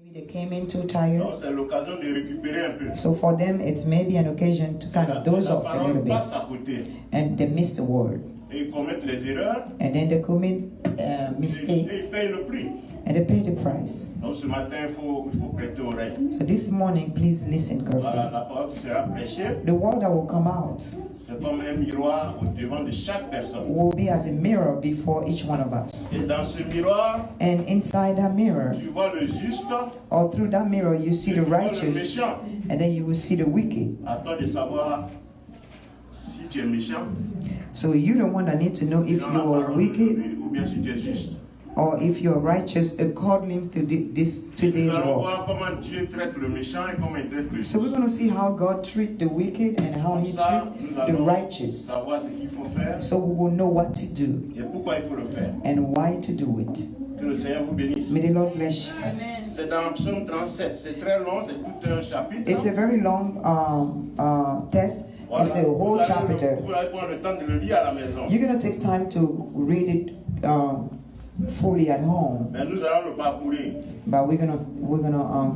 Maybe they came in too tired. Donc c'est l'occasion de récupérer un peu. So for them, it's maybe an occasion to kind of doze off a little bit. Passe à côté. And they miss the word. Et ils commettent les erreurs. And then they commit Et mistakes. ils payent le prix. And they pay the price. Donc ce matin, il faut prêter oreille. So this morning, please listen Voilà, carefully. la parole qui sera prêchée, The word that will come out c'est comme un miroir au devant de chaque personne. will be as a mirror before each one of us. Et dans ce miroir, And inside that mirror, tu vois le juste, or through that mirror, you see et the tu vois le righteous, méchant. and then you will see the wicked. À toi de savoir si tu es méchant, So you're the one that need to know if dans la you are parole de wicked Dieu, ou bien si tu es juste. or if you are righteous according to this Nous today's allons law. voir comment Dieu traite le méchant et comment il traite le So we're juste. going to see how God treat the wicked and how Comme He ça, treat nous the allons righteous. savoir ce qu'il faut faire So we will know what to do et pourquoi il faut le faire. and why to do it. Que le Seigneur vous bénisse. May the Lord bless you. C'est dans Psaume 37, c'est très long, c'est tout un chapitre. It's a very long test. Voilà. It's a whole chapter. Vous allez prendre le temps de le lire à la maison. You're going to take time to read it fully at home, Mais nous allons le parcourir. but we're gonna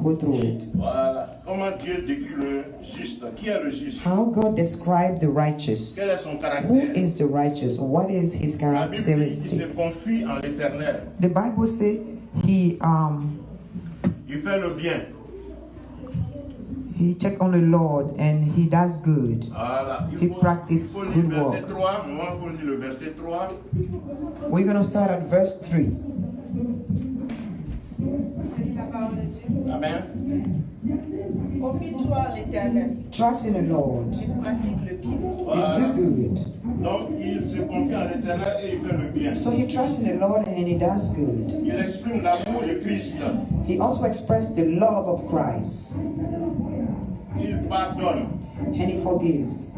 go through it. Voilà. Comment Dieu décrit le juste. Qui est le juste? How God described the righteous. Quel est son Who caractère? is the righteous? What is his La Bible dit qu'il se characteristic? confie en l'Éternel. The Bible says he Il fait le bien. check on the Lord and he does good. Voilà. He practice il faut lire good le verset work. 3. Moi, il faut lire le verset 3. We're gonna start at verse 3. La parole de Dieu. Amen. Confie-toi à l'Éternel Trust in the Lord. et pratique le bien. Voilà. And do good. Donc, il se confie en l'Éternel et il fait le bien. So he trusts in the Lord and he does good. Il exprime l'amour de Christ. He also expressed the love of Christ Il pardonne. and he forgives.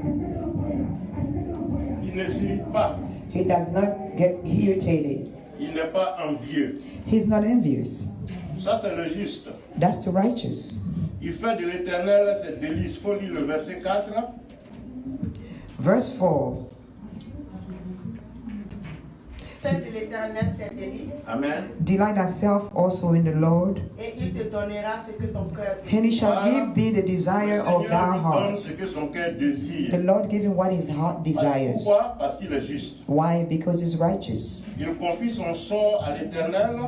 Il ne s'irrite pas. He does not get irritated. Il n'est pas envieux. He's not envious. Ça, c'est le juste. That's the righteous. Il fait de l'Éternel ses délices. Il faut lire le verset 4. Verse 4. Fais de l'Éternel tes délices Amen. Delight thyself also in the Lord, et il te donnera ce que ton cœur and désire. he shall Voilà. give thee the Le desire of Seigneur thy lui donne heart. ce que son cœur désire. The Lord giving what his heart desires. Pourquoi? Parce qu'il est juste. Why? Because he's righteous. Il confie son sort à l'Éternel.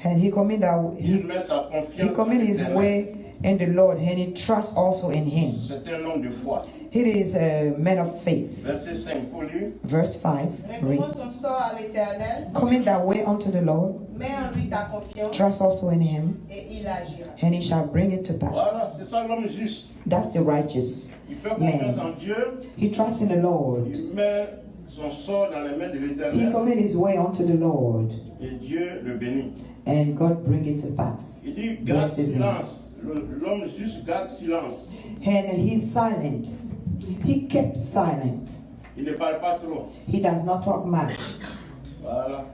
And he commit that Il met sa he confiance en commit his l'Éternel. way in the Lord, and he trusts also in him. C'est un homme de foi. He is a man of faith. Verset 5, il faut lire. Verse 5. Read. Recommande ton sort à l'Éternel, Commit thy way unto the Lord, mets en lui ta confiance trust also in him, et il agira. and he shall bring it to pass. Voilà, c'est ça l'homme juste. That's the righteous Il fait confiance man. en Dieu. He trusts in the Lord. Il met son sort dans les mains de He l'Éternel. commit his way unto the Lord, Et Dieu le bénit. and God bring it to pass. Il dit garde Blesses him. silence. L'homme juste garde silence. And he's silent. He kept silent. Il ne parle pas trop. He does not talk much. Voilà.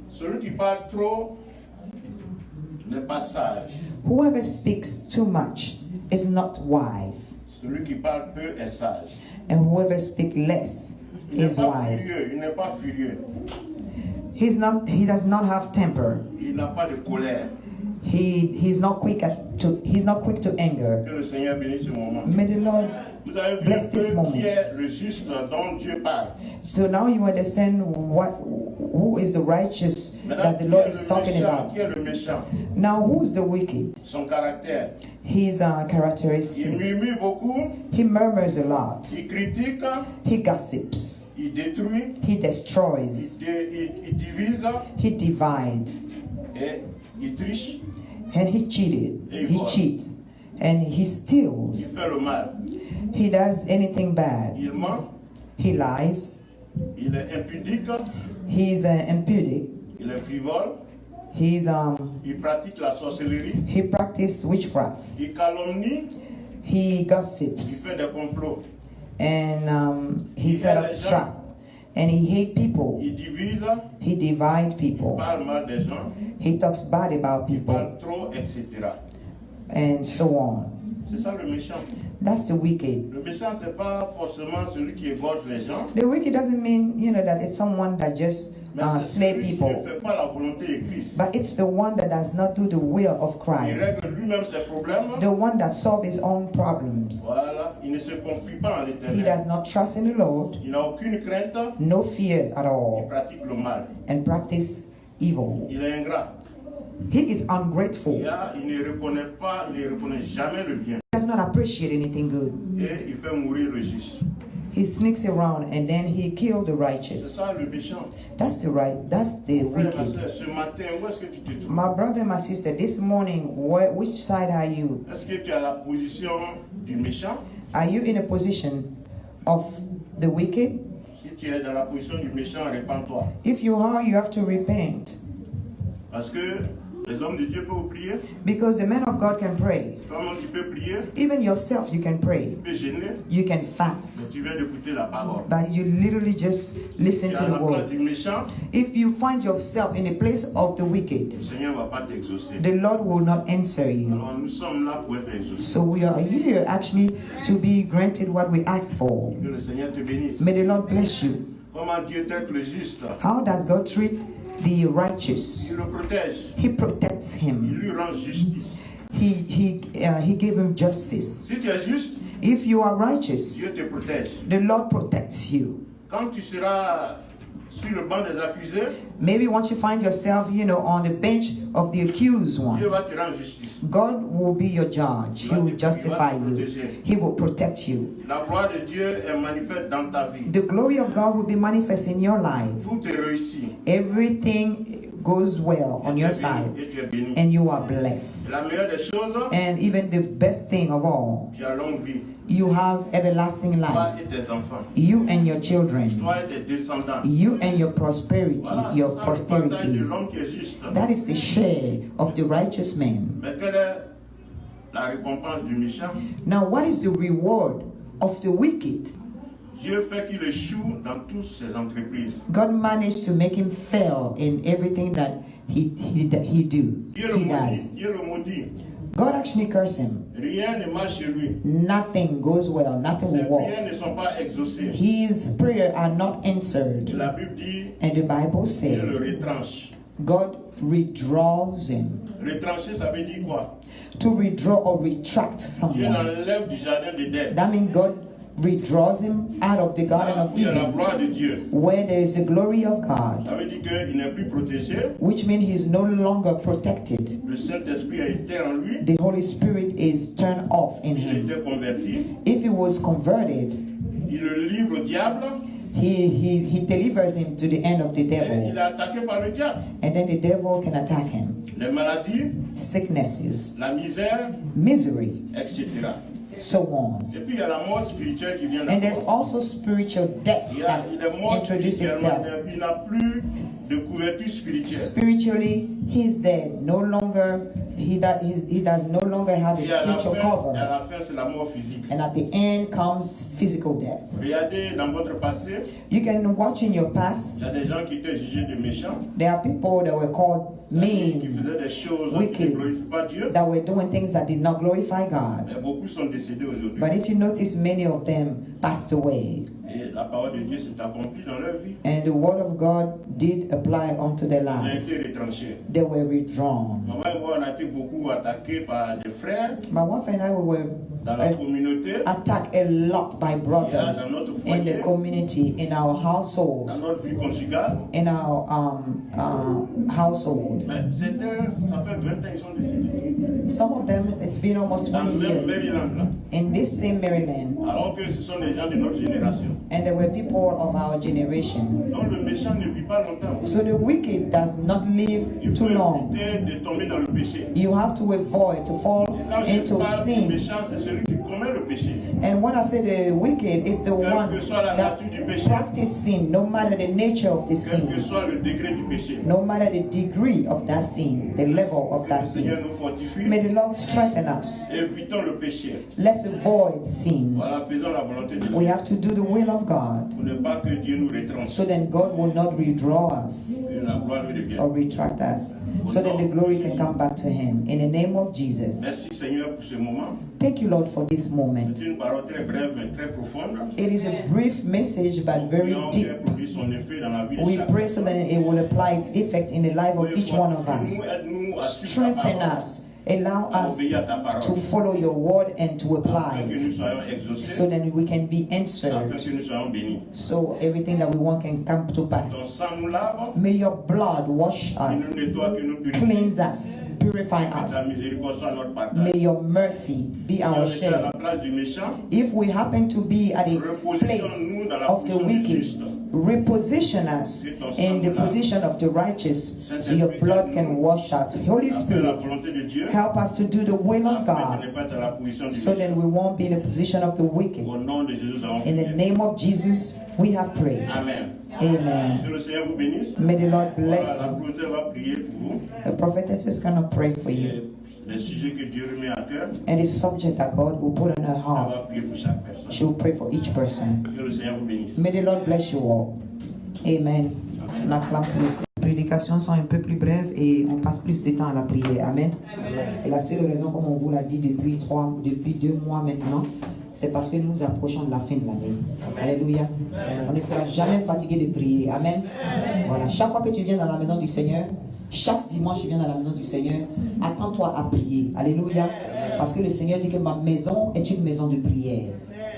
Celui qui parle trop n'est pas sage. Whoever speaks too much is not wise, Celui qui parle peu est sage. and whoever speaks less Il n'est is pas wise. furieux. Il n'est pas furieux. He does not have temper. Il n'a pas de colère. He's not quick to anger. Que le Seigneur bénisse ce moment. May the Lord Vous avez vu bless un this peu moment. qui est le juste dont Dieu parle. So now you understand who is the righteous Maintenant, that the qui Lord est is le talking méchant? about. Qui est le méchant? Now who's the wicked? Son caractère. His Il characteristic. murmure beaucoup. He murmurs a lot. Il critique. He gossips. Il détruit. He destroys. Il divise. He divides. Et il triche. And he cheated. He cheats. And he Il steals. fait le mal. He does anything bad. Il ment. He lies. Il est impudique. He's impudic. Il est frivole. He's Il pratique la sorcellerie. he practiced witchcraft. Il calomnie. He Il gossips. fait des complots. And he set up trap. And he hate people. Il divise. He divide Il people. parle mal des gens. He talks bad about Il people. parle trop, etc. And so on. C'est ça le méchant. That's the wicked. Le méchant, c'est pas forcément celui qui égorge les gens. The wicked doesn't mean, that it's someone that just slay celui qui ne people. fait pas la volonté de Christ. But it's the one that does not do the will of Il Christ. règle lui-même ses problèmes. The one that solves his own problems. Voilà, il ne se confie pas en He l'Éternel. does not trust in the Lord, Il n'a aucune crainte. no fear at Il all, pratique le mal. and practice evil. Il est ingrat. He is ungrateful. Il ne reconnaît pas, il ne reconnaît jamais le bien. He does not appreciate anything good. Et il fait mourir le juste. He sneaks around and then he kills the C'est righteous. ça le méchant. That's the Frère, ma wicked. soeur, ce matin, où est-ce que tu te trouves? My brother and my sister, this morning, which side are you? Est-ce que tu es à la position du méchant? Are you in a position of the wicked? Si tu es dans la position du méchant, répands-toi. If you are, you have to repent. Parce que les hommes de Dieu peuvent prier. Because the man of God can pray. Toi-même, tu peux prier. Even yourself, you can pray. Tu peux gêner. You can Mais fast. tu viens d'écouter la parole. But you literally just listen Tu es to à the la place word. du méchant. If you find yourself in the place of the wicked, Le Seigneur ne va pas t'exaucer. the Lord will not answer you. Alors nous sommes là pour être exaucés. So we are here actually to be granted what we ask for. Que le Seigneur te bénisse. May the Lord bless you. Comment Dieu traite le juste? How does God treat the righteous? Il le protège. He protects Il him. lui rend justice. He gave him justice. Si tu es juste, If you are righteous, Dieu te protège. the Lord protects you. Quand tu seras sur le banc des accusés, Maybe once you find yourself, on the bench of the accused Dieu one, va te rendre justice. God will be your judge. He will justify you. He will protect you. La gloire de Dieu est manifeste dans ta vie. The glory of God will be manifest in your life. Tout est réussi. Everything goes well on your side, Et tu es béni. and you are blessed. La meilleure des choses, And even the best thing of all, tu as longue vie. you have everlasting Toi life. et tes enfants. You and your children, Toi et tes descendants. you and your prosperity, Voilà, your ça, le partage de posterities. l'homme qui est juste. That is the share of the righteous man. Mais quelle est la récompense du méchant? Now, what is the reward of the wicked? Dieu fait qu'il échoue dans toutes ses entreprises. God managed to make him fail in everything that he Dieu le maudit. does. Dieu le maudit. God actually cursed him. Rien ne marche chez lui. Nothing goes well. Nothing Ses will work. prières ne sont pas exaucées. His prayers are not answered. La Bible dit, And the Bible Dieu says le retranche. God withdraws him. Retrancher, ça veut dire quoi? To withdraw or retract Dieu someone. l'enlève du jardin d'Éden. That means God withdraws him out of the Garden of Il y a la Eden, gloire de Dieu. where there is the glory of God, Ça veut dire qu'il n'est plus protégé. which means he is no longer protected. Le Saint-Esprit a été en lui. The Holy Spirit is turned off in Il him. était converti. If he was converted, Il le livre au diable. he delivers him to the end of the Et il devil. est attaqué par le diable. And then the devil can attack him. Les maladies, Sicknesses, la misère, misery, etc. so on. Et puis il y a la mort spirituelle qui vient And there's d'abord. also spiritual death Il that est mort introduces spirituellement. itself. Il n'a plus de couverture spirituelle. Spiritually, he's dead. No longer, he does no longer have a Et à la spiritual fin, cover. c'est la mort physique. And at the end comes physical death. Regardez dans votre passé, You can watch in your past, il y a des gens qui étaient jugés de méchants, there are people that were called qui mean, faisaient des choses qui wicked, ne glorifient pas Dieu. that were doing things that did not glorify God. Et beaucoup sont décédés aujourd'hui. But if you notice, many of them passed away. Et la parole de Dieu s'est accomplie dans leur vie. And the word of God did apply unto their Ils ont life. été retranchés. They were withdrawn. Maman et moi, on a été beaucoup attaqués par des frères My wife and I were dans la communauté, attacked a lot by brothers dans notre in the foyer, community, in our household, dans notre vie conjugale. in our household. Mais ça fait 20 ans qu'ils sont décédés. Some of them, it's been almost Dans 20 le même years Maryland, là. in this same Maryland, Alors que ce sont des gens de notre génération. and there were people of our generation. Donc le méchant ne vit pas longtemps. So the wicked does not live Il faut too long. éviter de tomber dans le péché. You have to avoid to fall Et quand je into parle du sin. méchant, c'est celui qui commet le péché. And when I say the wicked, it's the one Quelle que soit la that nature du péché, practice sin, no matter the nature of the quel que sin, soit le degré du péché. no matter the degree of that sin, the level of Que that le Seigneur sin. nous fortifie. May the Lord strengthen us. Évitons le péché. Let's avoid sin. Voilà, faisons la volonté de We Dieu. have to do the will of God, Pour ne pas que Dieu nous retranche. so then God will not withdraw us. Que la gloire lui revienne. or retract us, so that the glory can come back to him. In the name of Jesus. Merci Seigneur pour ce moment. Thank you, Lord, for this moment. C'est une parole très brève mais très profonde. It is a brief message, but very Prions deep. qu'elle produise son effet dans la vie de We chacun. pray so that it will apply its effect in the life of each one of us. Aide-nous à suivre ta Strengthen parole, us. Allow à us obéir à ta parole, to follow your word and to apply afin que it, nous soyons so exaucés, that we can be afin answered, que nous soyons bénis. so everything that we want can come to Ton pass. sang nous lave, May your blood wash qui us, nous nettoie, qui nous purifie. cleanse us, purify Que us. ta miséricorde soit notre partage. May your mercy be Si our on était à la share. place du méchant, If we happen to be at a place repositionne-nous dans la of the position du wicked, juste. reposition us in the position of the righteous, so your blood can wash us. Holy Après la Spirit, volonté de Dieu, help us to do the will of afin de God, ne pas être à la position du so méchant. that we won't be in the position of the wicked. Au nom de Jésus, nous avons In the prié. name of Jesus, we have prayed. Amen. Amen. Que le Seigneur vous bénisse. May the Lord bless Voilà, la you. prophétesse va prier pour vous. The prophetess is going to pray for you. Et les sujets que Dieu remet à cœur, And the subject that God will put in her elle heart, va prier pour chaque personne. she will pray for each person. Que le Seigneur vous bénisse. May the Lord bless you all. Amen. On acclame plus. Les prédications sont un peu plus brèves et on passe plus de temps à la prière. Amen. Et la seule raison, comme on vous l'a dit depuis 2 mois maintenant, c'est parce que nous nous approchons de la fin de l'année. Alléluia. On ne sera jamais fatigué de prier. Amen. Voilà. Chaque fois que tu viens dans la maison du Seigneur, chaque dimanche tu viens dans la maison du Seigneur, attends-toi à prier. Alléluia. Parce que le Seigneur dit que ma maison est une maison de prière.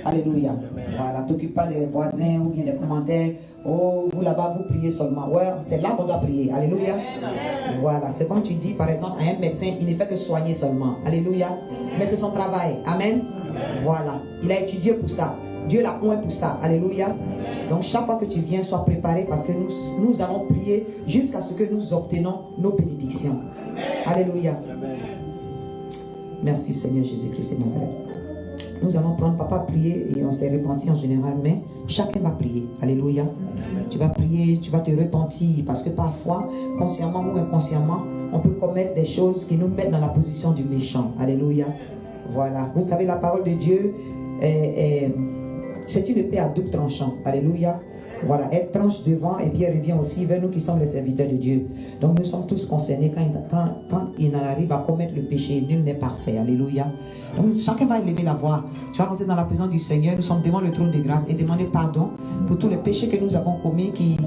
Alléluia. Voilà. T'occupe pas des voisins ou bien des commentaires. Oh, vous là-bas, vous priez seulement. Ouais, c'est là qu'on doit prier. Alléluia. Voilà. C'est comme tu dis, par exemple, à un médecin, il ne fait que soigner seulement. Alléluia. Mais c'est son travail. Amen. Voilà. Il a étudié pour ça. Dieu l'a oint pour ça. Alléluia. Donc, chaque fois que tu viens, sois préparé parce que nous allons prier jusqu'à ce que nous obtenons nos bénédictions. Alléluia. Merci, Seigneur Jésus-Christ de Nazareth. Nous allons prendre, papa, prier et on s'est repenti en général, mais chacun va prier. Alléluia. Tu vas prier, tu vas te repentir parce que parfois, consciemment ou inconsciemment, on peut commettre des choses qui nous mettent dans la position du méchant. Alléluia. Voilà. Vous savez, la parole de Dieu, c'est une épée à double tranchant. Alléluia. Voilà, elle tranche devant et puis elle revient aussi vers nous qui sommes les serviteurs de Dieu. Donc nous sommes tous concernés quand il en arrive à commettre le péché. Nul n'est parfait. Alléluia. Donc chacun va élever la voix. Tu vas rentrer dans la présence du Seigneur. Nous sommes devant le trône de grâce et demander pardon pour tous les péchés que nous avons commis qui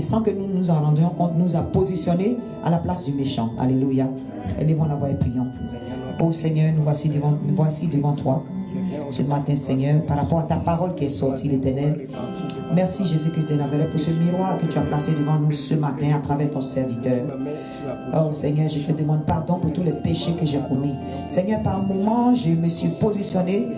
sans que nous nous en rendions compte, nous a positionnés à la place du méchant. Alléluia. Élevons la voix et prions. Oh Seigneur, nous voici devant toi ce matin, Seigneur, par rapport à ta parole qui est sortie, l'Éternel. Merci Jésus-Christ de Nazareth pour ce miroir que tu as placé devant nous ce matin à travers ton serviteur. Oh Seigneur, je te demande pardon pour tous les péchés que j'ai commis. Seigneur, par moment, je me suis positionné,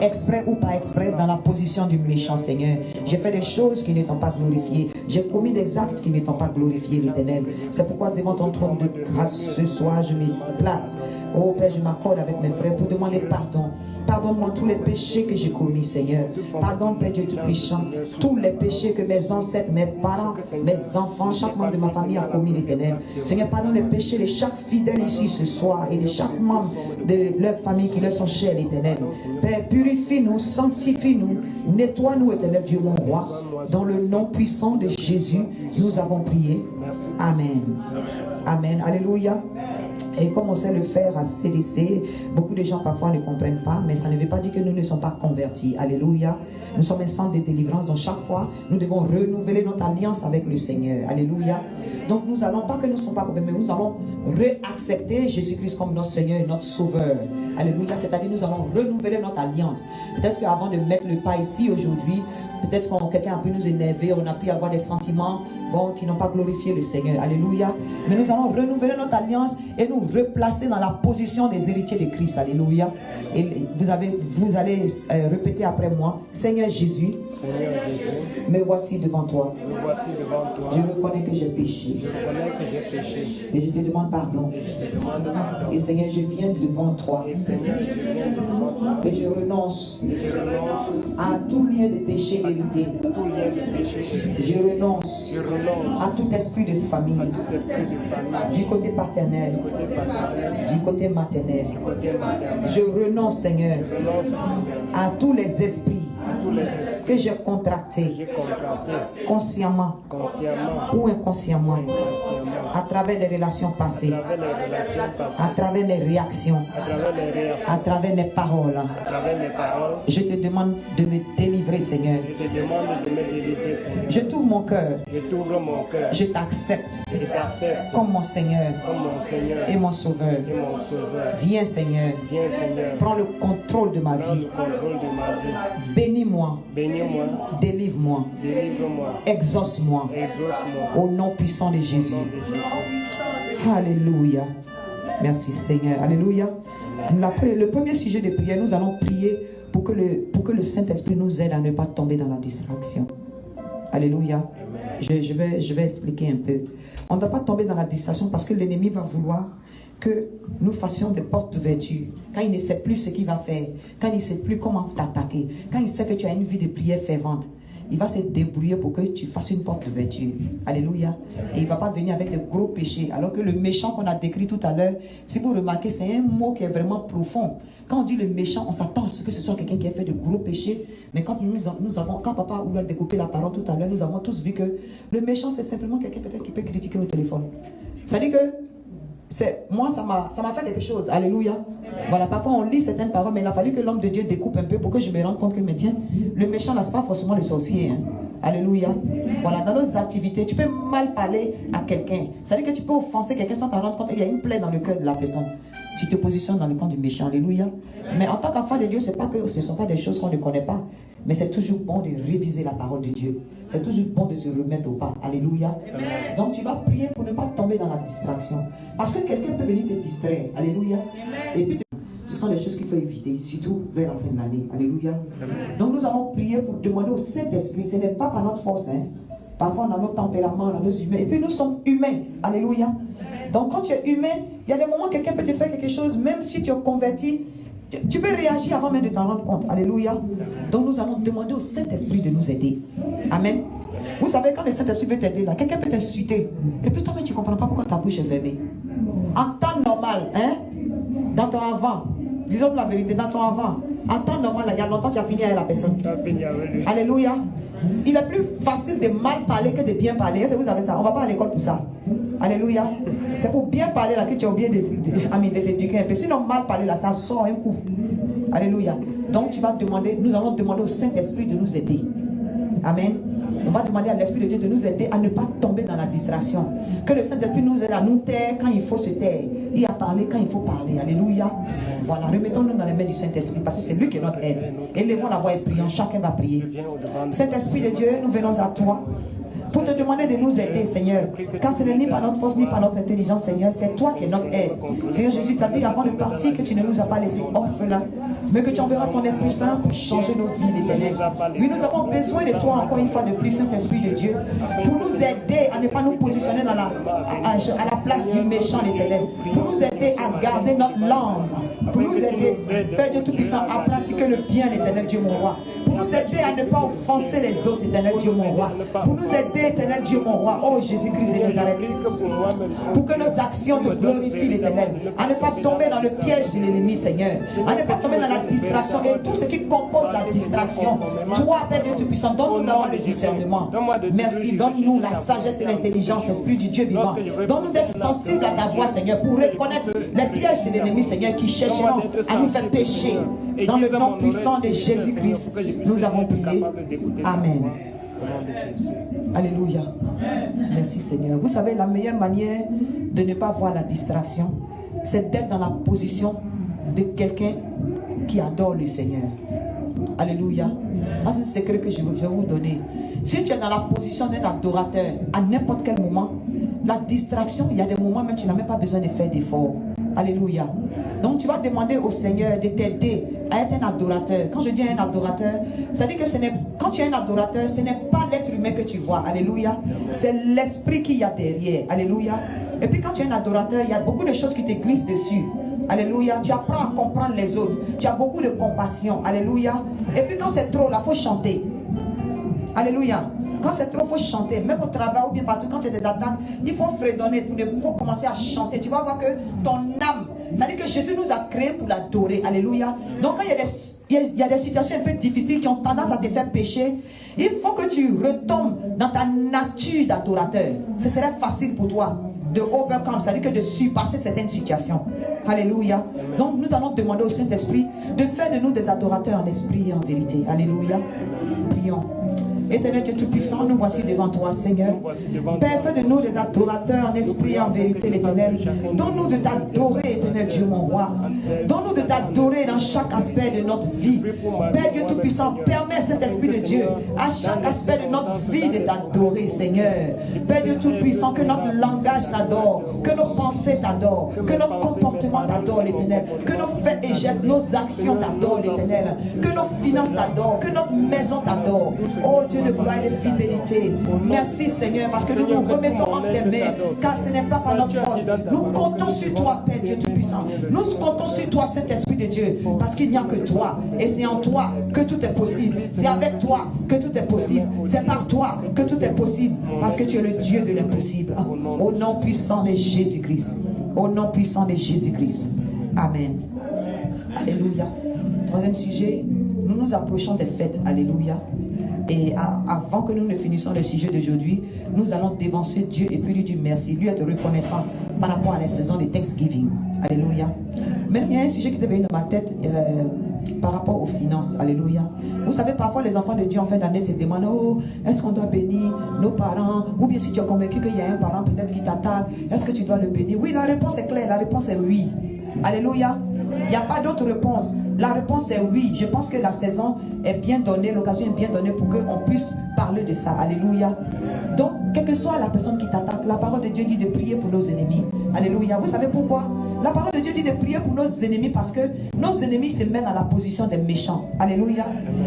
exprès ou pas exprès, dans la position du méchant, Seigneur. J'ai fait des choses qui ne t'ont pas glorifié. J'ai commis des actes qui ne t'ont pas glorifié, l'Éternel. C'est pourquoi devant ton trône de grâce ce soir, je me place. Oh Père, je m'accorde avec mes frères pour demander pardon. Pardonne-moi tous les péchés que j'ai commis, Seigneur. Pardonne, Père Dieu Tout-Puissant, tous les péchés que mes ancêtres, mes parents, mes enfants, chaque membre de ma famille a commis, l'Éternel. Seigneur, pardonne les péchés de chaque fidèle ici ce soir et de chaque membre de leur famille qui leur sont chers, l'Éternel. Père, purifie-nous, sanctifie-nous, nettoie-nous, Éternel Dieu, mon roi. Dans le nom puissant de Jésus, nous avons prié. Amen. Amen. Alléluia. Et comme on sait le faire à CDC, beaucoup de gens parfois ne comprennent pas, mais ça ne veut pas dire que nous ne sommes pas convertis. Alléluia. Nous sommes un centre de délivrance, donc chaque fois, nous devons renouveler notre alliance avec le Seigneur. Alléluia. Donc nous allons, pas que nous ne sommes pas convertis, mais nous allons réaccepter Jésus-Christ comme notre Seigneur et notre Sauveur. Alléluia. C'est-à-dire nous allons renouveler notre alliance. Peut-être qu'avant de mettre le pas ici aujourd'hui, peut-être que quelqu'un a pu nous énerver, on a pu avoir des sentiments qui n'ont pas glorifié le Seigneur. Alléluia. Mais nous allons renouveler notre alliance et nous replacer dans la position des héritiers de Christ. Alléluia. Et vous allez répéter après moi. Seigneur Jésus, me voici devant toi. Je reconnais que j'ai péché. Et je te demande pardon. Et Seigneur, je viens devant toi. Et je renonce à tout lien de péché hérité. Je renonce à tout esprit de famille, du côté paternel, du côté maternel. Je renonce, Seigneur, à tous les esprits que j'ai contractés consciemment ou inconsciemment à travers les relations passées, à travers mes réactions, à travers mes paroles. Je te demande de me délivrer, Seigneur. Je t'ouvre mon cœur. Je t'accepte comme mon Seigneur et mon Sauveur. Viens, Seigneur. Prends le contrôle de ma vie. Bénis-moi. Délivre-moi. Exauce-moi. Au nom puissant de Jésus. Alléluia. Merci, Seigneur. Alléluia. Le premier sujet de prière, nous allons prier pour que le Saint-Esprit nous aide à ne pas tomber dans la distraction. Alléluia. Je vais expliquer un peu. On ne doit pas tomber dans la distraction parce que l'ennemi va vouloir que nous fassions des portes d'ouverture. Quand il ne sait plus ce qu'il va faire, quand il ne sait plus comment t'attaquer, quand il sait que tu as une vie de prière fervente, il va se débrouiller pour que tu fasses une porte d'ouverture. Alléluia. Et il ne va pas venir avec de gros péchés. Alors que le méchant qu'on a décrit tout à l'heure, si vous remarquez, c'est un mot qui est vraiment profond. Quand on dit le méchant, on s'attend à ce que ce soit quelqu'un qui a fait de gros péchés. Mais quand quand papa a voulu découper la parole tout à l'heure, nous avons tous vu que le méchant, c'est simplement quelqu'un peut-être qui peut critiquer au téléphone. Ça dit que moi, ça m'a fait quelque chose. Alléluia. Voilà, parfois on lit certaines paroles, mais il a fallu que l'homme de Dieu découpe un peu pour que je me rende compte que, mais tiens, le méchant, là, c'est pas forcément le sorcier. Hein. Alléluia. Voilà, dans nos activités, tu peux mal parler à quelqu'un. Ça veut dire que tu peux offenser quelqu'un sans t'en rendre compte. Il y a une plaie dans le cœur de la personne. Tu te positionnes dans le camp du méchant. Alléluia. Mais en tant qu'enfant de Dieu, ce ne sont pas des choses qu'on ne connaît pas. Mais c'est toujours bon de réviser la parole de Dieu. C'est toujours bon de se remettre au pas. Alléluia. Donc tu vas prier pour ne pas tomber dans la distraction. Parce que quelqu'un peut venir te distraire. Alléluia. Et puis, ce sont des choses qu'il faut éviter, surtout vers la fin de l'année. Alléluia. Donc nous allons prier pour demander au Saint-Esprit. Ce n'est pas par notre force. Hein. Parfois on a notre tempérament, on a nos humains. Et puis nous sommes humains. Alléluia. Donc quand tu es humain, il y a des moments où quelqu'un peut te faire quelque chose, même si tu es converti. Tu peux réagir avant même de t'en rendre compte. Alléluia. Donc nous allons demander au Saint-Esprit de nous aider. Amen. Vous savez, quand le Saint-Esprit veut t'aider, là, quelqu'un peut t'insulter. Et puis toi, mais tu ne comprends pas pourquoi ta bouche est fermée. En temps normal, hein, dans ton avant, disons la vérité, dans ton avant, en temps normal, là, il y a longtemps, tu as fini avec la personne. Alléluia. Il est plus facile de mal parler que de bien parler. Est-ce que vous savez ça? On ne va pas à l'école pour ça. Alléluia. C'est pour bien parler là que tu as oublié de t'éduquer un peu. Sinon, mal parler là, ça sort un coup. Alléluia. Donc, nous allons demander au Saint-Esprit de nous aider. Amen. On va demander à l'Esprit de Dieu de nous aider à ne pas tomber dans la distraction. Que le Saint-Esprit nous aide à nous taire quand il faut se taire et à parler quand il faut parler. Alléluia. Voilà, remettons-nous dans les mains du Saint-Esprit parce que c'est lui qui est notre aide. Élevons la voix et prions. Chacun va prier. Saint-Esprit de Dieu, nous venons à toi pour te demander de nous aider, Seigneur. Car ce n'est ni par notre force, ni par notre intelligence, Seigneur. C'est toi qui es notre aide. Seigneur Jésus, tu as dit avant de partir que tu ne nous as pas laissés orphelins, mais que tu enverras ton Esprit Saint pour changer nos vies d'éternel. Oui, nous avons besoin de toi encore une fois de plus, Saint-Esprit de Dieu, pour nous aider à ne pas nous positionner à la place du méchant l'éternel. Pour nous aider à garder notre langue. Pour nous aider, Père Dieu Tout-Puissant, à pratiquer le bien, l'éternel Dieu mon roi. Pour nous aider à ne pas offenser les autres, éternel Dieu mon roi. Pour nous aider, éternel Dieu mon roi, oh Jésus-Christ de Nazareth, pour que nos actions te glorifient, l'éternel, à ne pas tomber dans le piège de l'ennemi, Seigneur, à ne pas tomber dans la distraction et tout ce qui compose la distraction. Toi, Père Dieu Tout-Puissant, donne-nous d'avoir le discernement. Merci, donne-nous la sagesse et l'intelligence, Esprit du Dieu vivant. Donne-nous d'être sensibles à ta voix, Seigneur, pour reconnaître les pièges de l'ennemi, Seigneur, qui chercheront à nous faire pécher. Dans le nom puissant de Jésus-Christ, nous avons prié. Amen. Alléluia. Merci Seigneur. Vous savez, la meilleure manière de ne pas voir la distraction, c'est d'être dans la position de quelqu'un qui adore le Seigneur. Alléluia. Là, c'est un secret que je vais vous donner. Si tu es dans la position d'un adorateur, à n'importe quel moment, la distraction, il y a des moments même tu n'as même pas besoin de faire d'efforts. Alléluia. Donc tu vas demander au Seigneur de t'aider à être un adorateur. Quand je dis un adorateur, ça dit que quand tu es un adorateur, ce n'est pas l'être humain que tu vois. Alléluia. C'est l'esprit qu'il y a derrière. Alléluia. Et puis quand tu es un adorateur, il y a beaucoup de choses qui te glissent dessus. Alléluia. Tu apprends à comprendre les autres. Tu as beaucoup de compassion. Alléluia. Et puis quand c'est trop, là, il faut chanter. Alléluia. Quand c'est trop, il faut chanter. Même au travail ou bien partout, quand tu as des attaques, il faut fredonner. Il faut commencer à chanter. Tu vas voir que ton âme, ça dit que Jésus nous a créés pour l'adorer. Alléluia. Donc quand il y a il y a des situations un peu difficiles qui ont tendance à te faire pécher. Il faut que tu retombes dans ta nature d'adorateur. Ce serait facile pour toi de overcome, c'est-à-dire que de surpasser certaines situations. Alléluia. Donc nous allons demander au Saint-Esprit de faire de nous des adorateurs en esprit et en vérité. Alléluia. Prions. Éternel Dieu Tout-Puissant, nous voici devant toi, Seigneur. Père, fais de nous des adorateurs en esprit et en vérité, l'Éternel. Donne-nous de t'adorer, Éternel Dieu, mon roi. Donne-nous de t'adorer dans chaque aspect de notre vie. Père Dieu Tout-Puissant, permets cet Esprit de Dieu à chaque aspect de notre vie de t'adorer, Seigneur. Père Dieu Tout-Puissant, que notre langage t'adore, que nos pensées t'adorent, que notre comportement t'adore, l'Éternel. Que nos faits et gestes, nos actions t'adorent, l'Éternel. Que nos finances t'adorent, que notre maison t'adore. Oh Dieu de gloire et de fidélité. Merci Seigneur, parce que nous nous remettons en tes mains, car ce n'est pas par notre force. Nous comptons sur toi, Père Dieu Tout-Puissant. Nous comptons sur toi, Saint-Esprit de Dieu, parce qu'il n'y a que toi. Et c'est en toi que tout est possible. C'est avec toi que tout est possible. C'est par toi que tout est possible, parce que tu es le Dieu de l'impossible. Au nom puissant de Jésus-Christ. Au nom puissant de Jésus-Christ. Amen. Alléluia. Troisième sujet, nous nous approchons des fêtes. Alléluia. Et avant que nous ne finissions le sujet d'aujourd'hui, nous allons dévancer Dieu et puis lui dire merci, lui être reconnaissant par rapport à la saison de Thanksgiving. Alléluia. Mais il y a un sujet qui devait venir dans ma tête par rapport aux finances. Alléluia. Vous savez, parfois les enfants de Dieu en fin d'année se demandent, oh, est-ce qu'on doit bénir nos parents? Ou bien si tu es convaincu qu'il y a un parent peut-être qui t'attaque, est-ce que tu dois le bénir? Oui, la réponse est claire, la réponse est oui. Alléluia. Il n'y a pas d'autre réponse. La réponse est oui. Je pense que la saison est bien donnée, l'occasion est bien donnée pour qu'on puisse parler de ça. Alléluia. Donc, quelle que soit la personne qui t'attaque, la parole de Dieu dit de prier pour nos ennemis. Alléluia. Vous savez pourquoi? La parole de Dieu dit de prier pour nos ennemis parce que nos ennemis se mettent dans la position des méchants. Alléluia.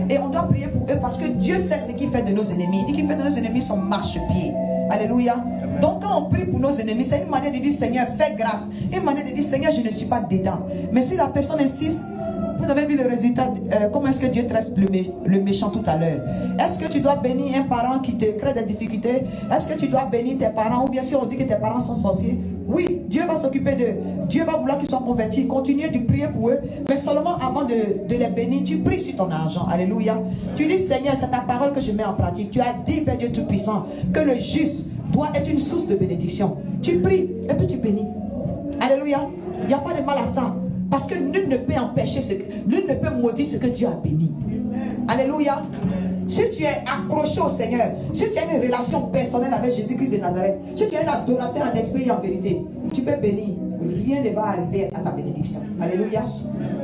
Et on doit prier pour eux parce que Dieu sait ce qu'il fait de nos ennemis. Il dit qu'il fait de nos ennemis son marchepied. Alléluia. Donc quand on prie pour nos ennemis, c'est une manière de dire Seigneur, fais grâce. Une manière de dire Seigneur, je ne suis pas dedans. Mais si la personne insiste, vous avez vu le résultat, comment est-ce que Dieu traite le méchant tout à l'heure? Est-ce que tu dois bénir un parent qui te crée des difficultés? Est-ce que tu dois bénir tes parents? Ou bien si on dit que tes parents sont sorciers? Oui, Dieu va s'occuper d'eux. Dieu va vouloir qu'ils soient convertis. Continuez de prier pour eux. Mais seulement avant de les bénir, tu pries sur ton argent. Alléluia. Tu dis Seigneur, c'est ta parole que je mets en pratique. Tu as dit, Père Dieu Tout-Puissant, que le juste doit être une source de bénédiction. Tu pries et puis tu bénis. Alléluia. Il n'y a pas de mal à ça. Parce que nul ne peut empêcher nul ne peut maudire ce que Dieu a béni. Alléluia. Si tu es accroché au Seigneur, si tu as une relation personnelle avec Jésus-Christ de Nazareth, si tu es un adorateur en esprit et en vérité, tu peux bénir. Rien ne va arriver à ta bénédiction. Alléluia.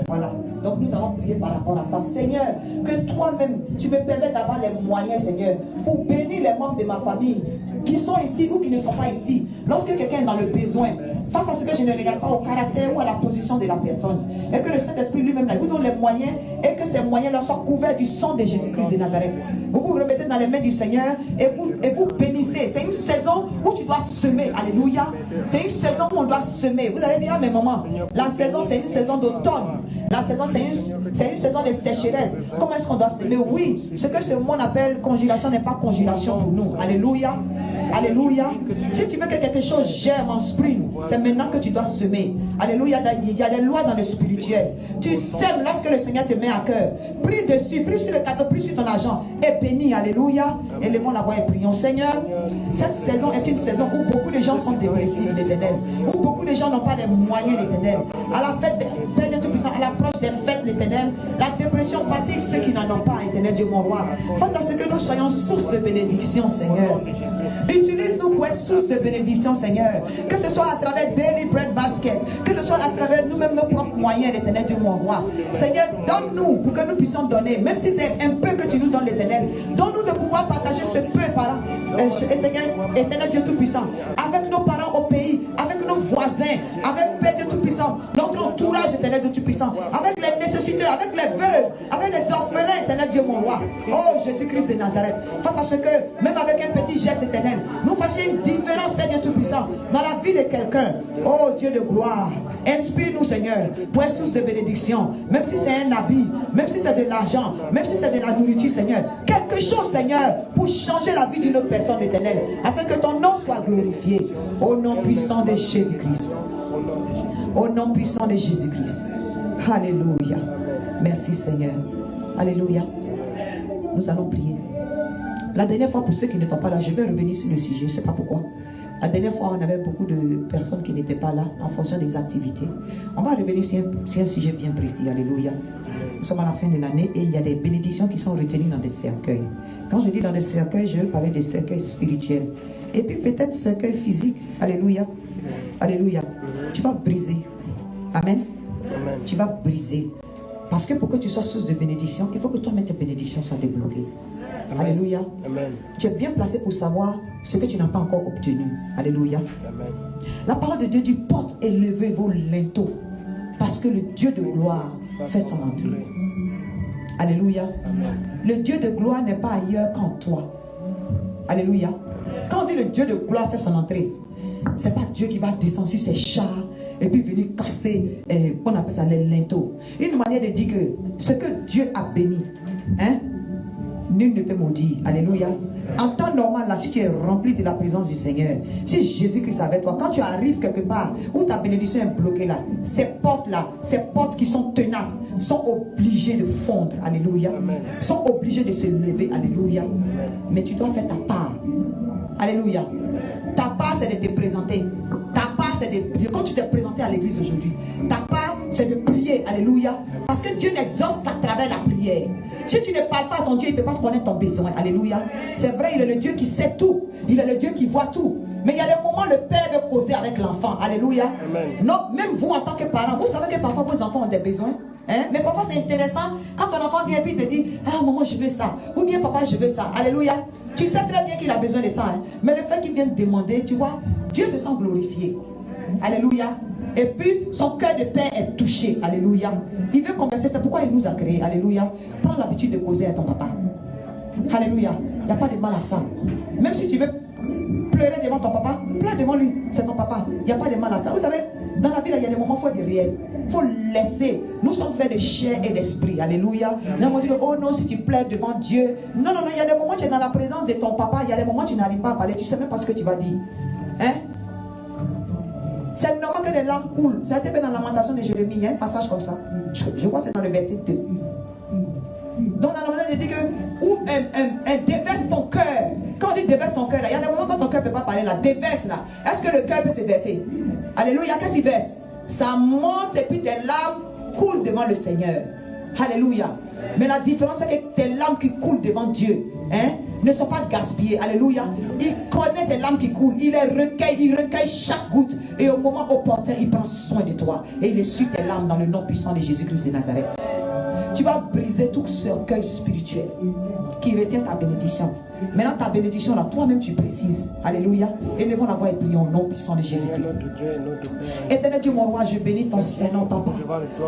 Voilà. Donc nous allons prier par rapport à ça. Seigneur, que toi-même, tu me permets d'avoir les moyens, Seigneur, pour bénir les membres de ma famille qui sont ici ou qui ne sont pas ici. Lorsque quelqu'un est dans le besoin, face à ce que je ne regarde pas au caractère ou à la position de la personne, et que le Saint-Esprit lui-même vous donne les moyens et que ces moyens-là soient couverts du sang de Jésus-Christ de Nazareth. Vous vous remettez dans les mains du Seigneur et vous bénissez. C'est une saison où tu dois semer. Alléluia. C'est une saison où on doit semer. Vous allez dire, ah, mais maman, la saison c'est une saison d'automne. La saison c'est une saison de sécheresse. Comment est-ce qu'on doit semer? Oui, ce que ce monde appelle congélation n'est pas congélation pour nous. Alléluia. Alléluia. Si tu veux que quelque chose germe en spring, c'est maintenant que tu dois semer. Alléluia. Il y a des lois dans le spirituel. Tu sèmes lorsque le Seigneur te met à cœur. Prie dessus, prie sur le cadeau, prie sur ton argent. Et bénis. Alléluia. Élevons la voix et prions. Seigneur, cette saison est une saison où beaucoup de gens sont dépressifs, l'Éternel. Où beaucoup de gens n'ont pas les moyens, l'Éternel. À la fête, Père Dieu Tout-Puissant, à l'approche des fêtes, l'Éternel, la dépression fatigue ceux qui n'en ont pas, Éternel Dieu mon roi. Face à ce que nous soyons source de bénédiction, Seigneur. Utilise-nous pour être source de bénédiction, Seigneur. Que ce soit à travers Daily Bread Basket, que ce soit à travers nous-mêmes nos propres moyens, l'Éternel Dieu mon roi. Seigneur, donne-nous pour que nous puissions donner, même si c'est un peu que tu nous donnes, l'Éternel. Donne-nous de pouvoir partager ce peu, Seigneur, Éternel Dieu Tout-Puissant, avec nos parents au pays, avec nos voisins, avec Père Dieu Tout-Puissant, notre entourage, Éternel Dieu Tout-Puissant, avec les nécessiteux, avec les veuves, avec les orphelins, Éternel Dieu mon roi. Oh Jésus-Christ de Nazareth, face à ce que, même avec un petit geste, Éternel, nous fassions une différence, Père Dieu Tout-Puissant, dans la vie de quelqu'un. Oh Dieu de gloire, inspire-nous, Seigneur, pour être source de bénédiction, même si c'est un habit, même si c'est de l'argent, même si c'est de la nourriture, Seigneur. Quelque chose, Seigneur, pour changer la vie d'une autre personne, Éternel, afin que ton nom soit glorifié. Au nom puissant de Jésus-Christ. Au nom puissant de Jésus-Christ. Alléluia. Merci Seigneur. Alléluia. Nous allons prier. La dernière fois, pour ceux qui n'étaient pas là, je vais revenir sur le sujet, je ne sais pas pourquoi. La dernière fois, on avait beaucoup de personnes qui n'étaient pas là en fonction des activités. On va revenir sur un sujet bien précis. Alléluia. Nous sommes à la fin de l'année et il y a des bénédictions qui sont retenues dans des cercueils. Quand je dis dans des cercueils, je veux parler des cercueils spirituels. Et puis peut-être cercueils physiques. Alléluia. Alléluia. Tu vas briser. Amen. Amen. Tu vas briser. Parce que pour que tu sois source de bénédiction, il faut que toi-même tes bénédictions soient débloquées. Amen. Alléluia. Amen. Tu es bien placé pour savoir ce que tu n'as pas encore obtenu. Alléluia. Amen. La parole de Dieu dit, porte et levez vos linteaux, parce que le Dieu de gloire fait son entrée. Alléluia. Amen. Le Dieu de gloire n'est pas ailleurs qu'en toi. Alléluia. Quand on dit le Dieu de gloire fait son entrée, c'est pas Dieu qui va descendre sur ses chars et puis venir casser, on appelle ça les linteaux. Une manière de dire que ce que Dieu a béni, hein, nul ne peut maudire. Alléluia. En temps normal, là, si tu es rempli de la présence du Seigneur, si Jésus-Christ est avec toi, quand tu arrives quelque part où ta bénédiction est bloquée là, ces portes-là, ces portes qui sont tenaces, sont obligées de fondre. Alléluia. Amen. Sont obligées de se lever. Alléluia. Mais tu dois faire ta part. Alléluia. Ta part, c'est de te présenter. Ta part, c'est de... Quand tu t'es présenté à l'église aujourd'hui, ta part, c'est de prier. Alléluia. Parce que Dieu n'exauce qu'à travers la prière. Si tu ne parles pas à ton Dieu, il ne peut pas te connaître ton besoin. Alléluia. C'est vrai, il est le Dieu qui sait tout. Il est le Dieu qui voit tout. Mais il y a des moments où le père veut causer avec l'enfant. Alléluia. Amen. Non, même vous en tant que parent, vous savez que parfois vos enfants ont des besoins. Hein? Mais parfois c'est intéressant quand ton enfant vient et puis te dit, ah maman je veux ça, ou bien papa je veux ça. Alléluia. Tu sais très bien qu'il a besoin de ça. Hein? Mais le fait qu'il vienne demander, tu vois, Dieu se sent glorifié. Alléluia. Et puis son cœur de père est touché. Alléluia. Il veut converser, c'est pourquoi il nous a créés. Alléluia. Prends l'habitude de causer à ton papa. Alléluia. Il n'y a pas de mal à ça. Même si tu veux pleurer devant ton papa, pleure devant lui, c'est ton papa. Il n'y a pas de mal à ça. Vous savez, dans la vie, il y a des moments où il faut être réel. Il faut laisser. Nous sommes faits de chair et d'esprit. Alléluia. Là, on dit, oh non, si tu pleures devant Dieu. Non, non, non, il y a des moments où tu es dans la présence de ton papa. Il y a des moments où tu n'arrives pas à parler. Tu ne sais même pas ce que tu vas dire. Hein? C'est normal que des larmes coulent. Ça a été fait dans la lamentation de Jérémie. Il y a un passage comme ça. Je crois que c'est dans le verset 2. Donc, dans la lamentation, il dit que où déverse ton cœur. Quand on dit déverse ton cœur, il y a des moments quand ton cœur ne peut pas parler là. Déverse là. Est-ce que le cœur peut se verser? Alléluia. Qu'est-ce qu'il verse? Ça monte et puis tes larmes coulent devant le Seigneur. Alléluia. Mais la différence, c'est que tes larmes qui coulent devant Dieu, hein, ne sont pas gaspillées. Alléluia. Il connaît tes larmes qui coulent. Il recueille chaque goutte. Et au moment opportun, il prend soin de toi. Et il essuie tes larmes dans le nom puissant de Jésus-Christ de Nazareth. Tu vas briser tout cercueil spirituel qui retient ta bénédiction. Maintenant, ta bénédiction, là, toi-même, tu précises. Alléluia. Élevons la voix et prions au nom puissant de Jésus-Christ. Éternel Dieu, mon roi, je bénis ton Saint-Nom, papa.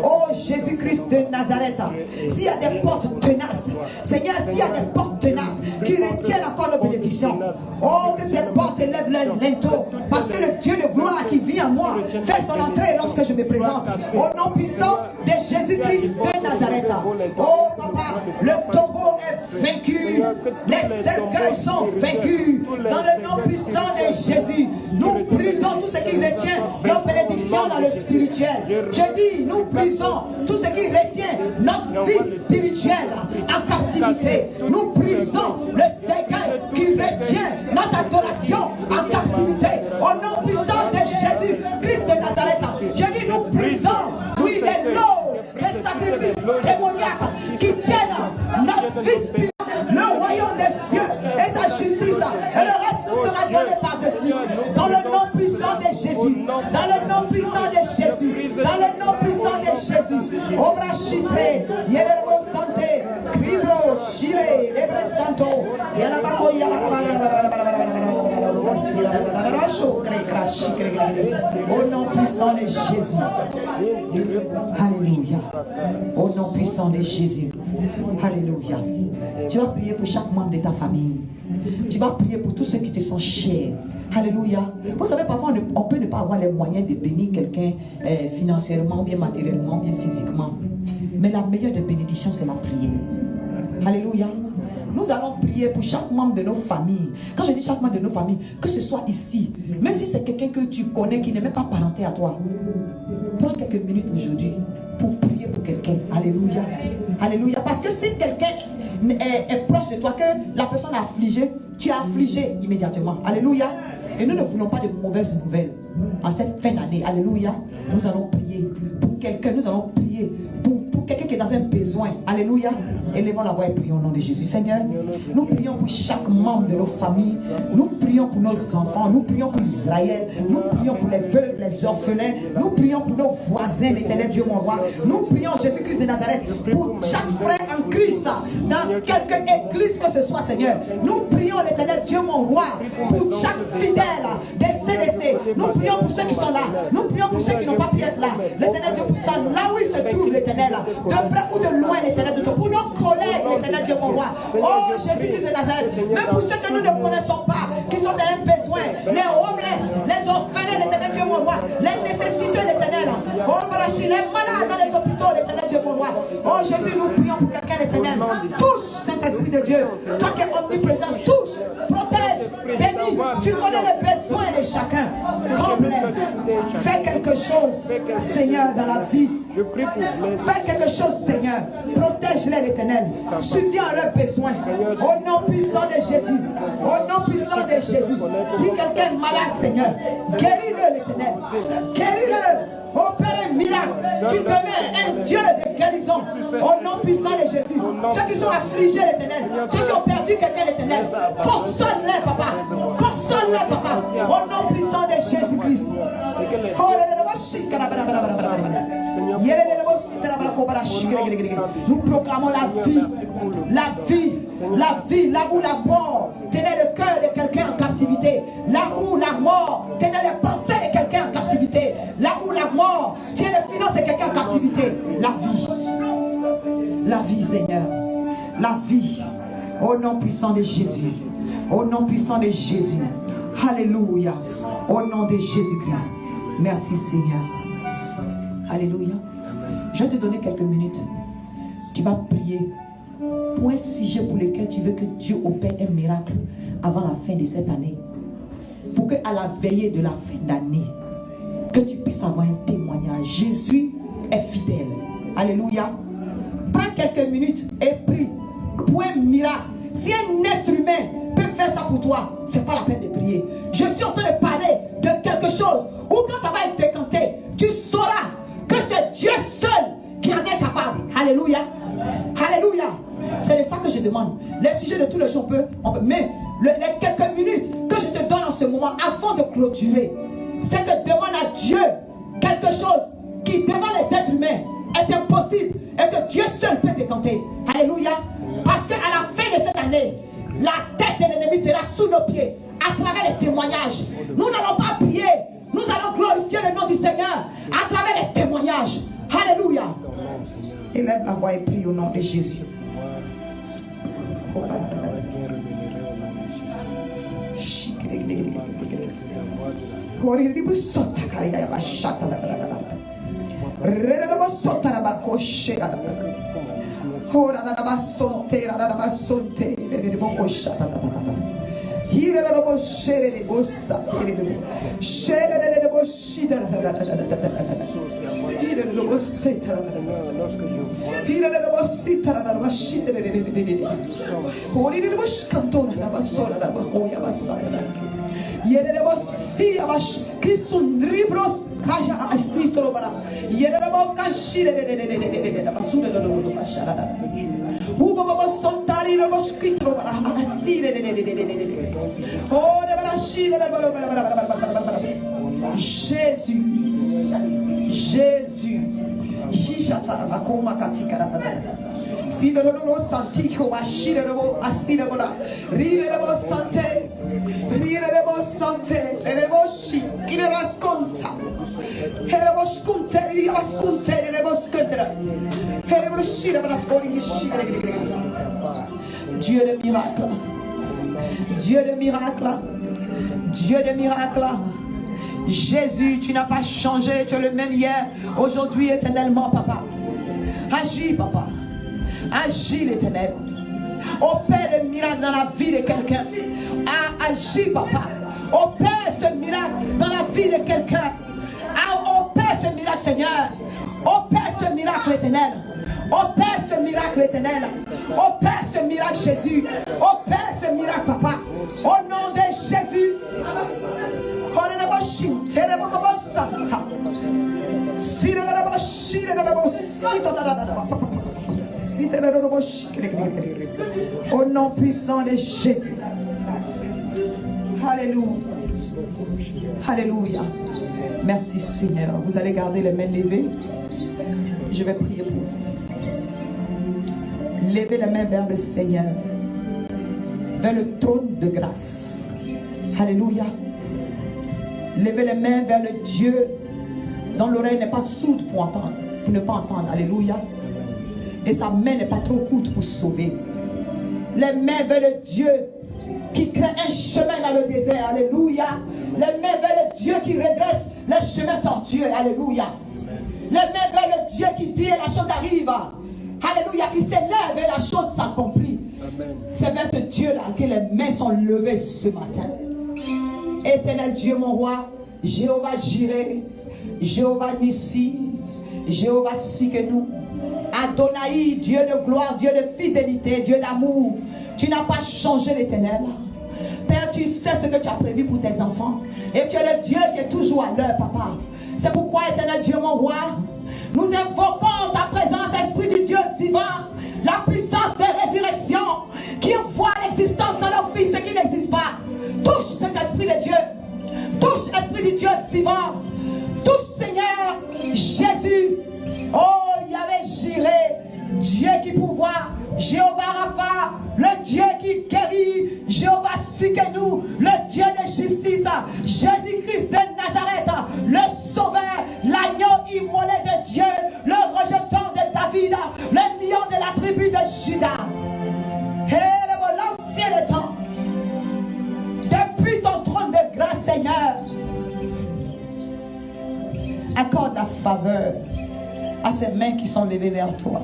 Oh, Jésus-Christ de Nazareth. S'il y a des portes tenaces, Seigneur, s'il y a des portes tenaces qui retiennent encore nos bénédictions, oh, que ces portes élèvent leur linteau. Parce que le Dieu de gloire qui vit en moi fait son entrée lorsque je me présente. Au nom puissant de Jésus-Christ de Nazareth. Oh, papa, le tombeau est vaincu. Les cercueils sont vaincus. Dans le nom puissant de Jésus, nous brisons tout ce qui retient nos bénédictions dans le spirituel. Je dis, nous brisons tout ce qui retient notre vie spirituelle en captivité. Nous brisons le cercueil qui retient notre adoration en captivité. Au nom puissant de Jésus, Christ de Nazareth. Je dis, nous brisons, oui, les lots, les sacrifices démoniaques qui tiennent notre vie spirituelle. Le royaume des cieux et sa justice, et le reste nous sera donné par-dessus. Dans le nom puissant de Jésus, dans le nom puissant de Jésus, dans le nom puissant de Jésus. Obra chitre, yelebo santé, cribro, chile, lebrestanto, yalabako, au nom puissant de Jésus. Alléluia. Au nom puissant de Jésus. Alléluia. Tu vas prier pour chaque membre de ta famille. Tu vas prier pour tous ceux qui te sont chers. Alléluia. Vous savez, parfois on peut ne pas avoir les moyens de bénir quelqu'un financièrement, bien matériellement, bien physiquement. Mais la meilleure des bénédictions, c'est la prière. Alléluia. Nous allons prier pour chaque membre de nos familles. Quand je dis chaque membre de nos familles, que ce soit ici, même si c'est quelqu'un que tu connais qui n'est même pas parenté à toi, prends quelques minutes aujourd'hui pour prier pour pour quelqu'un. Alléluia. Alléluia. Parce que si quelqu'un est proche de toi, que la personne est affligée, tu es affligé immédiatement. Alléluia. Et nous ne voulons pas de mauvaises nouvelles en cette fin d'année. Alléluia. Nous allons prier pour quelqu'un. Nous allons prier pour quelqu'un qui est dans un besoin. Alléluia. Élevons la voix et prions au nom de Jésus. Seigneur, nous prions pour chaque membre de nos familles. Nous prions pour nos enfants. Nous prions pour Israël. Nous prions pour les veuves, les orphelins. Nous prions pour nos voisins, l'Éternel Dieu mon roi. Nous prions Jésus-Christ de Nazareth pour chaque frère en Christ dans quelque église que ce soit, Seigneur. Nous prions l'Éternel Dieu mon roi pour chaque fidèle des CDC. Nous prions pour ceux qui sont là. Nous prions pour ceux qui n'ont pas pu être là. L'Éternel Dieu, là où il se trouve, l'Éternel, de près ou de loin, l'Éternel Dieu, pour nos collègues, l'Éternel Dieu mon roi. Oh Jésus-Christ de Nazareth, même pour ceux que nous ne connaissons pas, qui sont dans un besoin, les homeless, les orphelins, l'Éternel Dieu mon roi, les nécessiteux, l'Éternel. Oh Barachi, les malades dans les hôpitaux, l'Éternel Dieu mon roi. Oh Jésus, nous prions pour quelqu'un, l'Éternel. Touche, Saint-Esprit de Dieu. Toi qui es omniprésent, touche, protège, bénis. Tu connais les besoins de chacun. Comble-les. Fais quelque chose, Seigneur, dans la vie. Fais quelque chose, Seigneur. Protège-les, l'Éternel. Subviens à leurs besoins. Au nom puissant de Jésus. Au nom puissant de Jésus. Si quelqu'un est malade, Seigneur, guéris-le, l'Éternel. Guéris-le. Opère un miracle. Tu deviens un Dieu de guérison. Au nom puissant de Jésus. Ceux qui sont affligés, l'Éternel. Ceux qui ont perdu quelqu'un, l'Éternel. Console-les, papa. Console-les, papa. Au nom puissant de Jésus-Christ. Nous proclamons la vie. La vie. La vie. Là où la mort tenait le cœur de quelqu'un en captivité. Là où la mort tenait les pensées de quelqu'un en captivité. Là où la mort tient les finances de quelqu'un en captivité. La vie. La vie, Seigneur. La vie. Au nom puissant de Jésus. Au nom puissant de Jésus. Alléluia. Au nom de Jésus-Christ. Merci, Seigneur. Alléluia. Je vais te donner quelques minutes. Tu vas prier pour un sujet pour lequel tu veux que Dieu opère un miracle avant la fin de cette année. Pour qu'à la veillée de la fin d'année, que tu puisses avoir un témoignage. Jésus est fidèle. Alléluia. Prends quelques minutes et prie pour un miracle. Si un être humain peut faire ça pour toi, c'est pas la peine de prier. Je suis en train de parler de quelque chose où quand ça va être décanté, tu sauras que c'est Dieu seul qui en est capable. Alléluia. Alléluia. C'est de ça que je demande. Les sujets de tous les jours, on peut mais les quelques minutes que je te donne en ce moment avant de clôturer, c'est que demande à Dieu quelque chose qui devant les êtres humains est impossible et que Dieu seul peut décanter. Alléluia. Parce qu'à la fin de cette année, la tête de l'ennemi sera sous nos pieds à travers les témoignages. Nous n'allons pas prier, nous allons glorifier le nom du Seigneur à travers les témoignages. Alléluia. Élève la voix et prie au nom de Jésus. Jésus, Jésus, si de l'eau senti comme assis de l'eau assis de l'eau, rire de l'eau santé, rire de l'eau santé, et de l'eau chi, il est rasconta, et de l'eau sconte, il est rasconte, et de l'eau sconte, et de l'eau chi, de l'eau chi, Dieu de miracle, Dieu de miracle, Dieu de miracle. Jésus, tu n'as pas changé, tu es le même hier, aujourd'hui, éternellement, papa. Agis, papa. Agis, l'Éternel. Opère le miracle dans la vie de quelqu'un. Agis, papa. Opère ce miracle dans la vie de quelqu'un. Opère ce miracle, Seigneur. Opère ce miracle, miracle éternel. Opère ce miracle éternel. Opère ce miracle Jésus. Opère ce miracle papa. Au nom de Jésus. Au nom puissant de Jésus. Alléluia. Alléluia. Merci Seigneur. Vous allez garder les mains levées. Je vais prier pour vous. Levez les mains vers le Seigneur. Vers le trône de grâce. Alléluia. Levez les mains vers le Dieu dont l'oreille n'est pas sourde pour entendre, pour ne pas entendre. Alléluia. Et sa main n'est pas trop courte pour sauver. Les mains vers le Dieu qui crée un chemin dans le désert. Alléluia. Les mains vers le Dieu qui redresse les chemins tortueux. Alléluia. Les mains vers le Dieu qui dit et la chose arrive. Alléluia. Qui s'élève et la chose s'accomplit. C'est vers ce Dieu-là que les mains sont levées ce matin. Éternel Dieu mon roi, Jéhovah Jireh, Jéhovah Nissi, Jéhovah Sikenu, Adonai, Dieu de gloire, Dieu de fidélité, Dieu d'amour. Tu n'as pas changé l'Éternel. Père, tu sais ce que tu as prévu pour tes enfants. Et tu es le Dieu qui est toujours à l'heure, papa. C'est pourquoi, Éternel Dieu mon roi, nous invoquons ta présence, Esprit du Dieu vivant, la puissance de résurrection qui envoie l'existence dans leur vie, ce qui n'existe pas. Touche cet Esprit de Dieu. Touche Esprit du Dieu vivant. Touche Seigneur Jésus. Oh, Yahvé Jireh, Dieu qui pouvoir. Jéhovah Rapha, le Dieu qui guérit. Jéhovah Sikenu, le Dieu de justice. Jésus-Christ de Nazareth, le Sauveur, l'agneau immolé de Dieu, le rejeton de David, le lion de la tribu de Juda. Et l'ancien des temps, depuis ton trône de grâce, Seigneur, accorde la faveur à ces mains qui sont levées vers toi.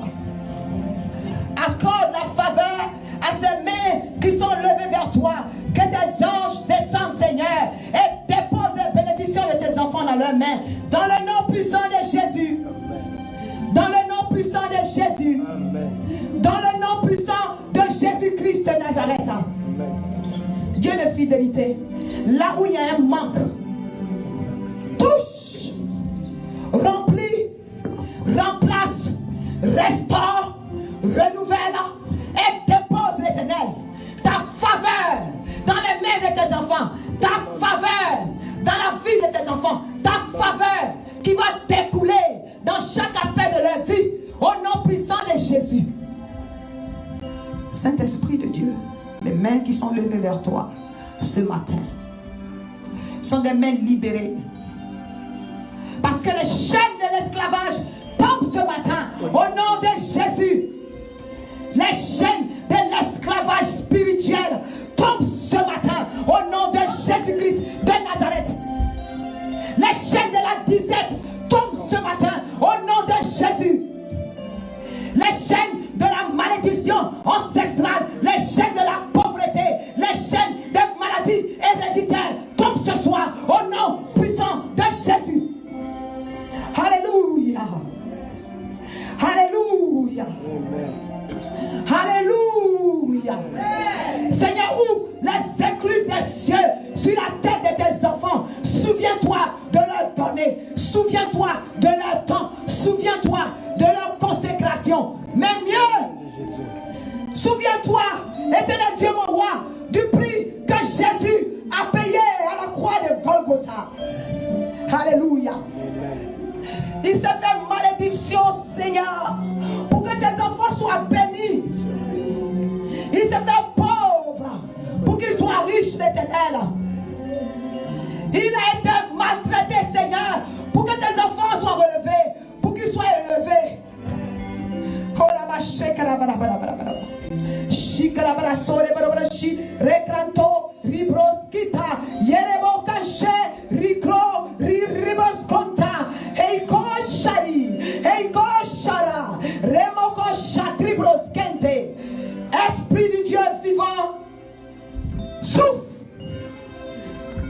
Accorde la faveur à ces mains qui sont levées vers toi. Que des anges descendent, Seigneur, et déposent les bénédictions de tes enfants dans leurs mains. Dans le nom puissant de Jésus. Dans le nom puissant de Jésus. Dans le nom puissant de Jésus-Christ de Nazareth. Dieu de fidélité. Là où il y a un manque, touche, remplis, remplace, restaure, renouvelle et dépose l'Éternel ta faveur dans les mains de tes enfants, ta faveur dans la vie de tes enfants, ta faveur qui va découler dans chaque aspect de leur vie au nom puissant de Jésus. Saint-Esprit de Dieu, les mains qui sont levées vers toi ce matin sont des mains libérées, parce que les chaînes de l'esclavage tombent ce matin au nom de Jésus. Les chaînes de l'esclavage spirituel tombent ce matin au nom de Jésus-Christ de Nazareth. Les chaînes de la disette tombent ce matin au nom de Jésus. Les chaînes de la malédiction ancestrale, les chaînes de la pauvreté, les chaînes des maladies héréditaires tombent ce soir au nom puissant de Jésus. Alléluia. Alléluia. Alléluia. Seigneur, ouvre les écluses des cieux sur la tête de tes enfants. Souviens-toi de leur donner. Souviens-toi de leur temps. Souviens-toi de leur consécration. Mais mieux, souviens-toi, Éternel Dieu mon roi, du prix que Jésus a payé à la croix de Golgotha. Alléluia. Il s'est fait malédiction, Seigneur, pour que tes enfants soient bénis. Il s'est fait pauvre pour qu'ils soient riches, l'Éternel. Il a été maltraité, Seigneur, pour que tes enfants soient relevés, pour qu'ils soient élevés. Recranto, ribroskita, yerebo caché, ricro, ribosconta, heiko shari, heiko shara, remoko shatribroskente. Esprit du Dieu vivant, souffle,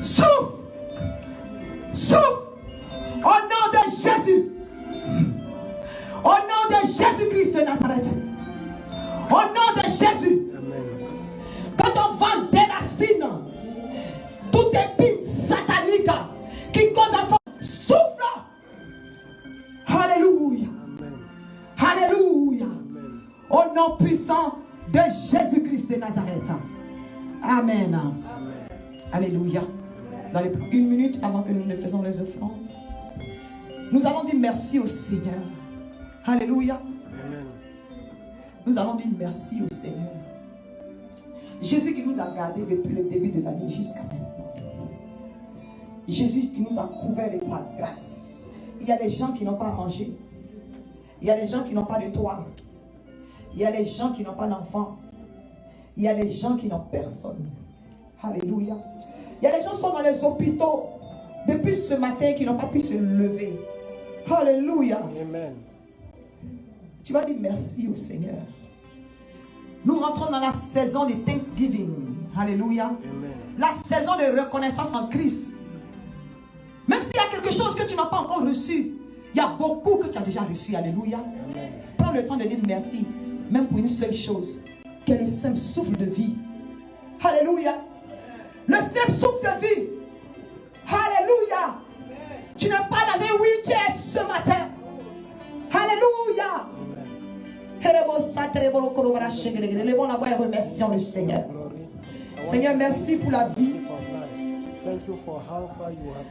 souffle, souffle, au nom de Jésus, au nom de Au nom de Jésus. Quand on vend des racines, toute épine satanique qui cause encore souffle. Alléluia. Alléluia. Au nom puissant de Jésus-Christ de Nazareth. Amen. Alléluia. Vous allez prendre 1 minute avant que nous ne faisons les offrandes. Nous allons dire merci au Seigneur. Alléluia. Nous allons dire merci au Seigneur. Jésus qui nous a gardés depuis le début de l'année jusqu'à maintenant. Jésus qui nous a couverts de sa grâce. Il y a des gens qui n'ont pas mangé. Il y a des gens qui n'ont pas de toit. Il y a des gens qui n'ont pas d'enfants. Il y a des gens qui n'ont personne. Alléluia. Il y a des gens qui sont dans les hôpitaux depuis ce matin qui n'ont pas pu se lever. Alléluia. Amen. Tu vas dire merci au Seigneur. Nous rentrons dans la saison de Thanksgiving. Alléluia. Amen. La saison de reconnaissance en Christ. Même s'il y a quelque chose que tu n'as pas encore reçu, il y a beaucoup que tu as déjà reçu. Alléluia. Amen. Prends le temps de dire merci. Même pour une seule chose. Qui est le simple souffle de vie. Alléluia. Le simple souffle de vie. Alléluia. Tu n'es pas dans un week-end ce matin. Alléluia. Levons la voix et remercions le Seigneur. Seigneur, merci pour la vie.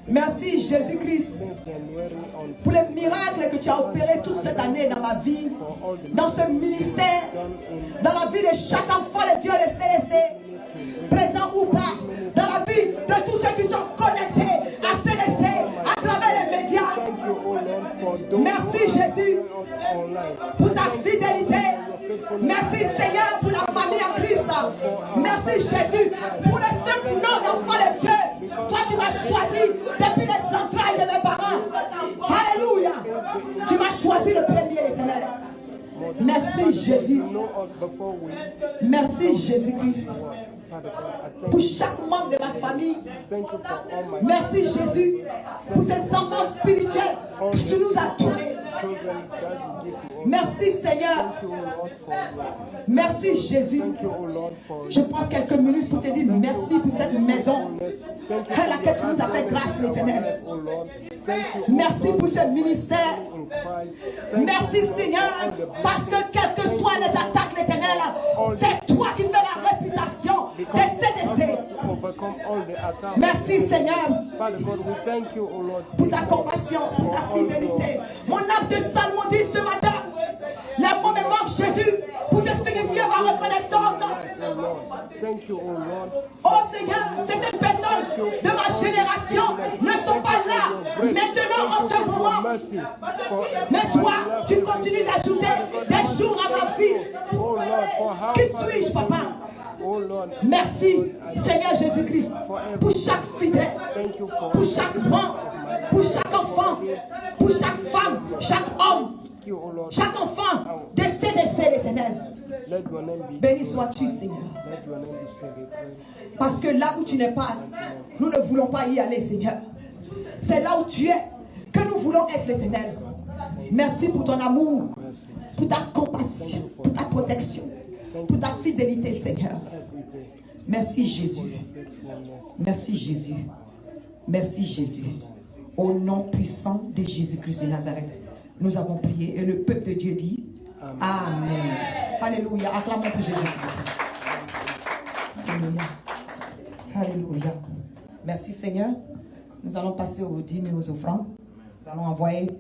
Merci Jésus-Christ pour les miracles que tu as opérés toute cette année dans ma vie, dans ce ministère, dans la vie de chaque enfant de Dieu, le CDC, présent ou pas, dans la vie de tous ceux qui sont connectés à CDC à travers les médias. Merci Jésus pour ta fidélité. Merci Seigneur pour la famille en Christ. Merci Jésus pour le simple nom d'enfant de Dieu. Toi tu m'as choisi depuis les entrailles de mes parents. Alléluia. Tu m'as choisi le premier éternel. Merci Jésus. Merci Jésus-Christ. Pour chaque membre de ma famille. Merci Jésus pour ces enfants spirituels que tu nous as donnés. Merci Seigneur. Merci Jésus. Je prends quelques minutes pour te dire merci pour cette maison à laquelle tu nous as fait grâce l'Éternel. Merci pour ce ministère. Merci Seigneur parce que quelles que soient les attaques l'Éternel, c'est toi qui fais la réputation des CDC. Merci Seigneur pour ta compassion, pour ta fidélité. Mon âme de salmo dit ce matin, les mots me manquent Jésus pour te signifier ma reconnaissance. Oh Seigneur, certaines personnes de ma génération ne sont pas là maintenant en ce moment. Mais toi, tu continues d'ajouter des jours à ma vie. Qui suis-je, papa? Merci Seigneur Jésus-Christ pour chaque fidèle, pour chaque membre, pour chaque enfant, pour chaque femme, chaque homme, chaque enfant de CDC l'Éternel. Béni sois-tu Seigneur. Parce que là où tu n'es pas, nous ne voulons pas y aller Seigneur. C'est là où tu es que nous voulons être l'Éternel. Merci pour ton amour, pour ta compassion, pour ta protection, pour ta fidélité Seigneur. Merci Jésus. Merci Jésus. Merci Jésus. Au nom puissant de Jésus-Christ de Nazareth, nous avons prié et le peuple de Dieu dit Amen. Alléluia. Acclamons pour Jésus. Alléluia. Alléluia. Merci Seigneur. Nous allons passer aux dîmes et aux offrandes. Nous allons envoyer